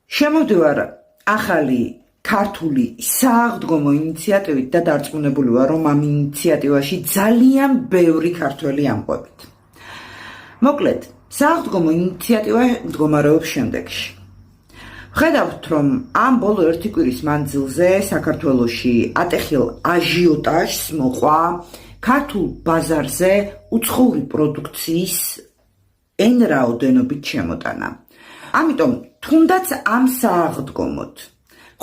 შემოვდივარ ახალი ქართული სააღდგომო ინიციატივით და დარწმუნებული ვარ, რომ ამ ინიციატივაში ძალიან ბევრი ქართველი ამყვებით. მოკლედ, სააღდგომო ინიციატივა მდგომარეობს შემდეგში. ვხედავთ, რომ ამ ბოლო ერთი კვირის მანძილზე საქართველოში ატეხილ აჟიოტაჟს მოყვა ქართულ ბაზარზე უცხოური პროდუქციის εν რაოდენობით შემოტანა. ამიტომ, თუნდაც ამ სააღდგომოდ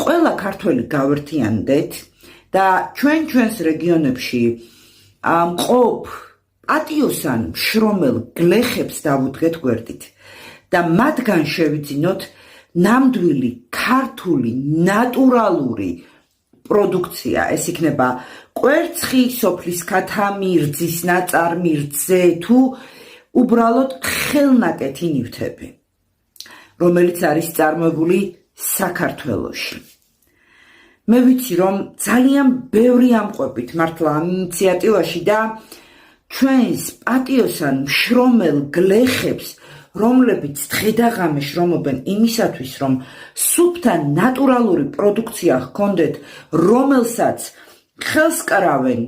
ყველა ქართველი გავერთიანდეთ და ჩვენს რეგიონებში მყოფ პატიოსან მშრომელ გლეხებს დავუდგეთ გვერდით და მათგან შევიძინოთ ნამდვილი ქართული ნატურალური პროდუქცია. ეს იქნება კვერცხი, სოფლის ქათამი, რძის ნაწარმი, რძე თუ უბრალოდ ხელნაკეთი ნივთები, რომელიც არის წარმოებული საქართველოში. მე ვიცი, რომ ძალიან ბევრი ამყვებით მართლა ამ ინიციატივაში და ჩვენს პატიოსან მშრომელ გლეხებს, რომლებიც დღედაღამე შრომობენ იმისათვის, რომ სუფთა ნატურალური პროდუქცია ჰქონდეთ, რომელსაც ხელს კრავენ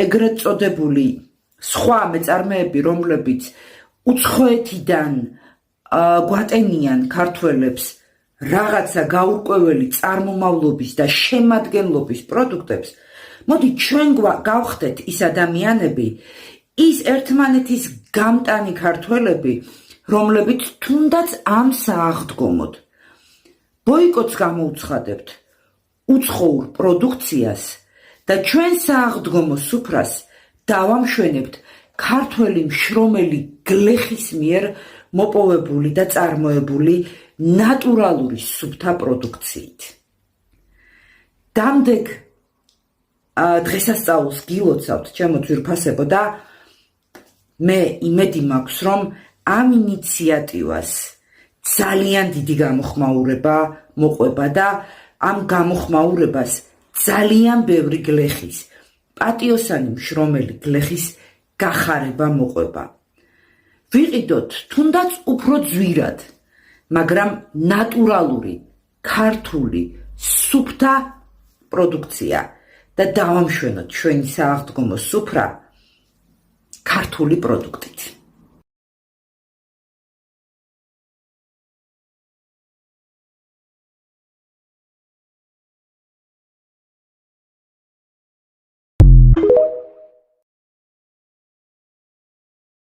ეგრეთ წოდებული სხვა მეწარმეები, რომლებიც უცხოეთიდან გვატენიან ქართველებს რაღაცა გაურკვეველი წარმომავლობის და შემადგენლობის პროდუქტებს, მოდი ჩვენ გავხდეთ ის ადამიანები, ის ერთმანეთის გამტანი ქართველები, რომლებიც თუნდაც ამ სააღდგომოდ ბოიკოტს გამოუცხადებთ უცხოურ პროდუქციას და ჩვენ სააღდგომო სუფრას დავამშვენებთ ქართველი მშრომელი გლეხის მიერ მოპოვებული და წარმოებული ნატურალური სუფთა პროდუქციით. დამდეგ დღესასწაულს გილოცავთ, ჩემო ძვირფასებო, და მე იმედი მაქვს, რომ ამ ინიციატივას ძალიან დიდი გამოხმაურება მოყვება და ამ გამოხმაურებას ძალიან ბევრი გლეხის, პატიოსანი მშრომელი გლეხის გახარება მოყვება. ვიყიდოთ თუნდაც უფრო ძვირად, მაგრამ ნატურალური, ქართული, სუფთა პროდუქცია და დავამშვენოთ ჩვენი სააღდგომო სუფრა ქართული პროდუქტით.